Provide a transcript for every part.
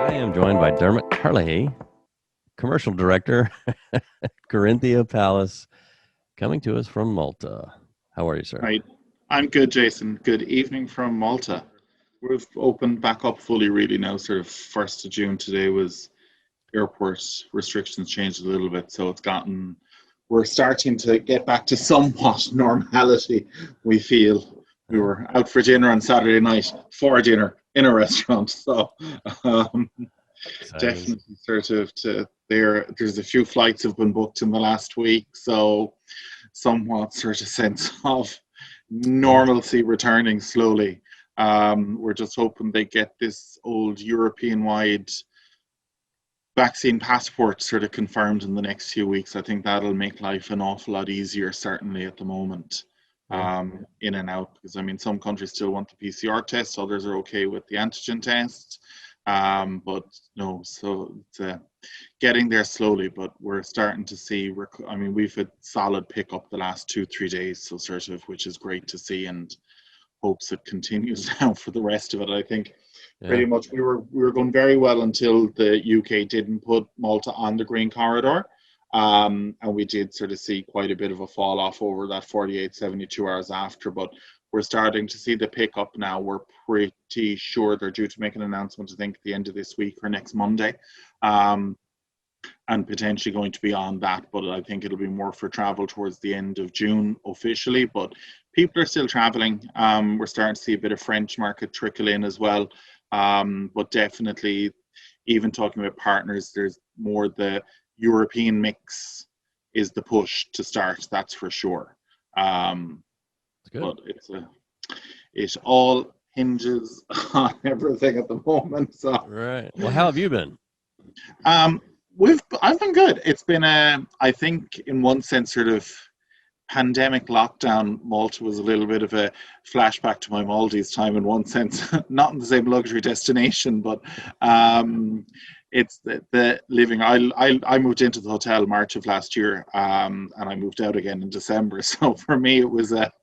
I am joined by Dermot Herlihy, Commercial Director, Corinthia Palace, coming to us from Malta. How are you, sir? Right. I'm good, Jason. Good evening from Malta. We've opened back up fully really now, sort of 1st of June. Today was airport restrictions changed a little bit, so we're starting to get back to somewhat normality, we feel. We were out for dinner on Saturday night, for dinner in a restaurant, so um, definitely sort of there's a few flights have been booked in the last week, so somewhat sort of sense of normalcy returning slowly. We're just hoping they get this old European-wide vaccine passport sort of confirmed in the next few weeks. I think that'll make life an awful lot easier, certainly at the moment, in and out. Because I mean, some countries still want the PCR test, others are okay with the antigen test. But no, so it's getting there slowly. But we're starting to see. I mean, we've had solid pickup the last 2-3 days, so sort of, which is great to see, and hopes it continues now for the rest of it. I think. Yeah. Pretty much, we were going very well until the UK didn't put Malta on the green corridor, and we did sort of see quite a bit of a fall off over that 48, 72 hours after. But we're starting to see the pickup now. We're pretty sure they're due to make an announcement, I think, at the end of this week or next Monday, and potentially going to be on that. But I think it'll be more for travel towards the end of June officially. But people are still traveling. We're starting to see a bit of French market trickle in as well. But definitely, even talking about partners, there's more the European mix is the push to start. That's for sure. But it all hinges on everything at the moment. So right. Well, how have you been? I've been good. It's been I think in one sense sort of pandemic lockdown. Malta was a little bit of a flashback to my Maldives time in one sense, not in the same luxury destination, but it's the living. I moved into the hotel March of last year, and I moved out again in December. So for me, it was a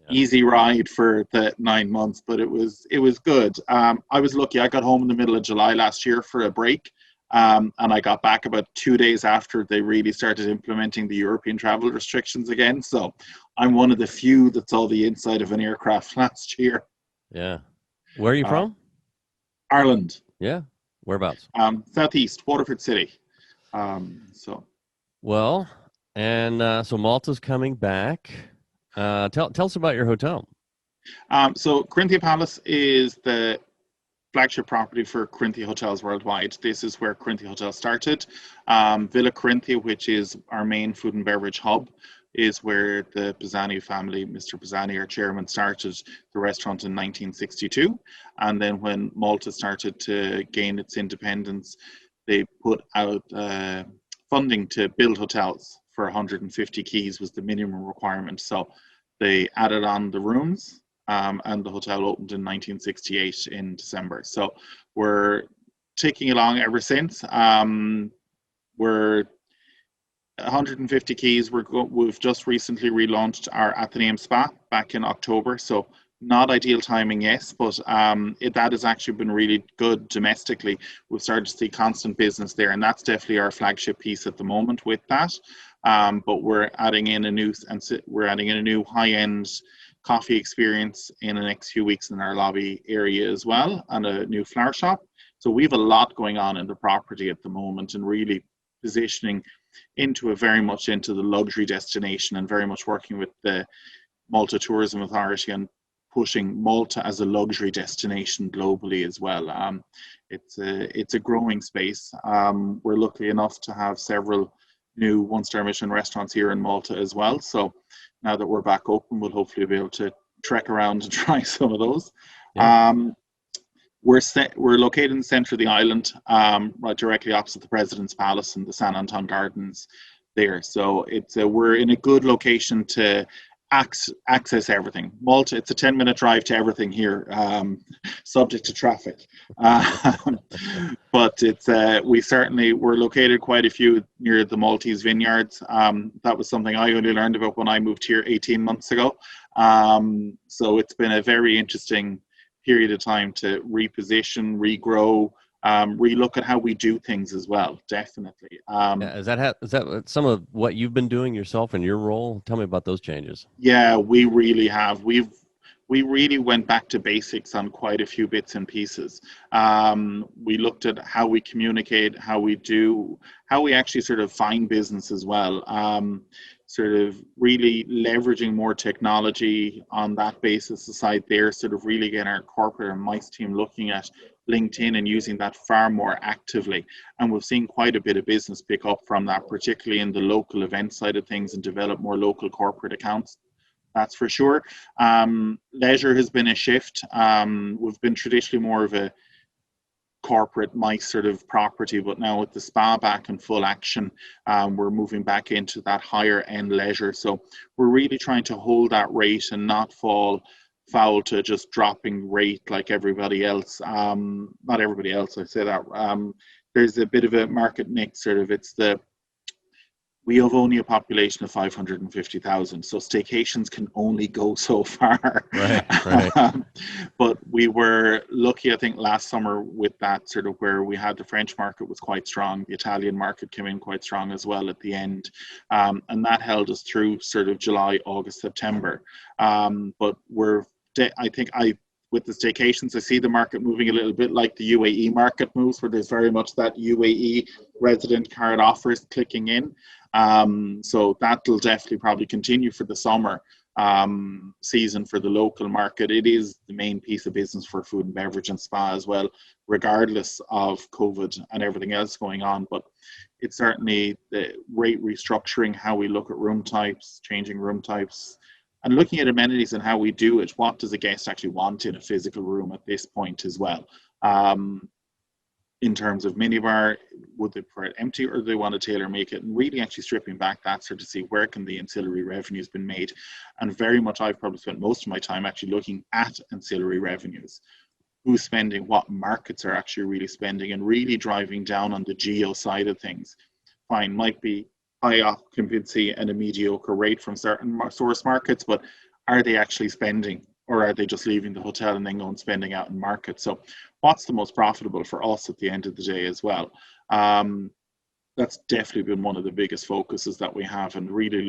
easy ride for the 9 months, but it was good. I was lucky. I got home in the middle of July last year for a break. And I got back about 2 days after they really started implementing the European travel restrictions again. So I'm one of the few that saw the inside of an aircraft last year. Yeah. Where are you from? Ireland. Yeah. Whereabouts? Southeast, Waterford City. Well, and so Malta's coming back. Tell us about your hotel. So Corinthia Palace is the flagship property for Corinthia Hotels worldwide. This is where Corinthia Hotel started. Villa Corinthia, which is our main food and beverage hub, is where the Pisani family, Mr. Pisani, our chairman, started the restaurant in 1962. And then when Malta started to gain its independence, they put out funding to build hotels for 150 keys was the minimum requirement. So they added on the rooms. And the hotel opened in 1968 in December. So we're ticking along ever since. We're 150 keys. We've just recently relaunched our Athenaeum Spa back in October. So not ideal timing, yes, but that has actually been really good domestically. We've started to see constant business there, and that's definitely our flagship piece at the moment with that. But we're adding in a new high-end coffee experience in the next few weeks in our lobby area as well, and a new flower shop. So we have a lot going on in the property at the moment, and really positioning very much into the luxury destination, and very much working with the Malta Tourism Authority and pushing Malta as a luxury destination globally as well. It's a growing space. We're lucky enough to have several new one-star Michelin restaurants here in Malta as well. So now that we're back open, we'll hopefully be able to trek around and try some of those. Yeah. We're located in the center of the island, right directly opposite the President's Palace and the San Anton Gardens there. So we're in a good location to access everything. Malta, it's a 10-minute drive to everything here, subject to traffic. But we're located quite a few near the Maltese vineyards. That was something I only learned about when I moved here 18 months ago. So it's been a very interesting period of time to reposition, regrow, relook at how we do things as well. Definitely. Yeah, is that some of what you've been doing yourself in your role? Tell me about those changes. Yeah, we really have. We really went back to basics on quite a few bits and pieces. We looked at how we communicate, how we actually sort of find business as well. Sort of really leveraging more technology on that basis aside there, sort of really getting our corporate and MICE team looking at LinkedIn and using that far more actively. And we've seen quite a bit of business pick up from that, particularly in the local event side of things, and develop more local corporate accounts. That's for sure. Leisure has been a shift. We've been traditionally more of a corporate MICE sort of property, but now with the spa back in full action, we're moving back into that higher end leisure. So we're really trying to hold that rate and not fall foul to just dropping rate like everybody else. Not everybody else, I say that. There's a bit of a market mix, sort of. We have only a population of 550,000, so staycations can only go so far. Right. But we were lucky, I think, last summer with that sort of where we had the French market was quite strong. The Italian market came in quite strong as well at the end. And that held us through sort of July, August, September. But with the staycations, I see the market moving a little bit like the UAE market moves, where there's very much that UAE resident card offers clicking in. So that'll definitely probably continue for the summer season for the local market. It is the main piece of business for food and beverage and spa as well, regardless of COVID and everything else going on. But it's certainly the rate restructuring, how we look at room types, changing room types, and looking at amenities and how we do it. What does a guest actually want in a physical room at this point as well? In terms of minibar, would they prefer it empty or do they want to tailor make it? And really actually stripping back that sort to see where can the ancillary revenues been made. And very much I've probably spent most of my time actually looking at ancillary revenues. Who's spending, what markets are actually really spending, and really driving down on the geo side of things. Fine, might be high occupancy and a mediocre rate from certain source markets, but are they actually spending, or are they just leaving the hotel and then going spending out in market? So what's the most profitable for us at the end of the day as well? That's definitely been one of the biggest focuses that we have, and really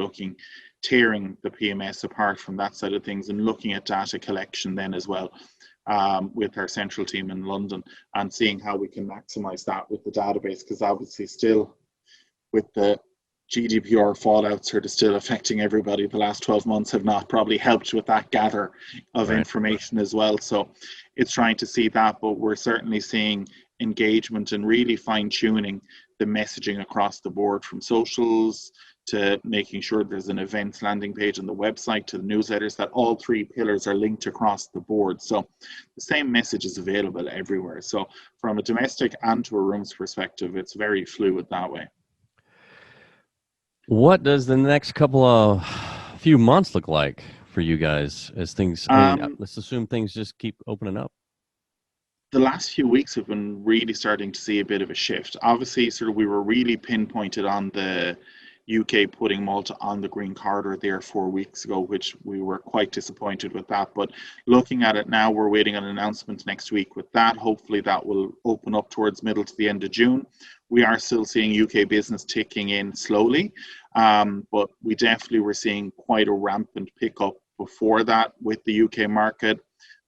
tearing the PMS apart from that side of things and looking at data collection then as well, with our central team in London, and seeing how we can maximize that with the database, because obviously still with the GDPR fallout sort of still affecting everybody, the last 12 months have not probably helped with that gather of information as well. So it's trying to see that, but we're certainly seeing engagement and really fine-tuning the messaging across the board, from socials to making sure there's an events landing page on the website to the newsletters, that all three pillars are linked across the board. So the same message is available everywhere. So from a domestic and to a rooms perspective, it's very fluid that way. What does the next few months look like for you guys as things, let's assume things just keep opening up? The last few weeks have been really starting to see a bit of a shift. Obviously, sort of we were really pinpointed on the UK putting Malta on the green corridor there 4 weeks ago, which we were quite disappointed with that. But looking at it now, we're waiting on an announcement next week with that. Hopefully that will open up towards middle to the end of June. We are still seeing UK business ticking in slowly, but we definitely were seeing quite a rampant pickup before that with the UK market.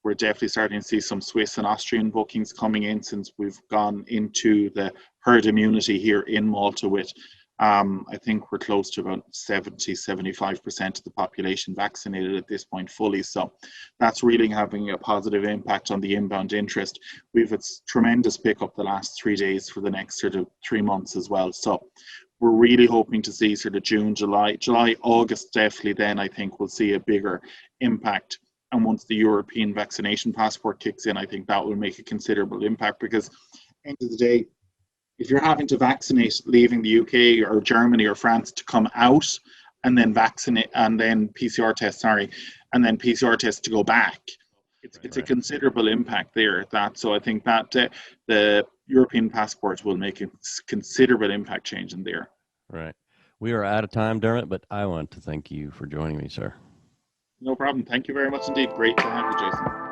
We're definitely starting to see some Swiss and Austrian bookings coming in since we've gone into the herd immunity here in Malta with I think we're close to about 70-75% of the population vaccinated at this point fully. So that's really having a positive impact on the inbound interest. We've had tremendous pickup the last 3 days for the next sort of 3 months as well. So we're really hoping to see sort of June, July, August, definitely then I think we'll see a bigger impact. And once the European vaccination passport kicks in, I think that will make a considerable impact, because at the end of the day, if you're having to vaccinate leaving the UK or Germany or France to come out and then vaccinate and then PCR test, and then PCR test to go back, it's a considerable impact there. So I think that the European passport will make a considerable impact change in there. Right. We are out of time, Dermot, but I want to thank you for joining me, sir. No problem. Thank you very much indeed. Great to have you, Jason.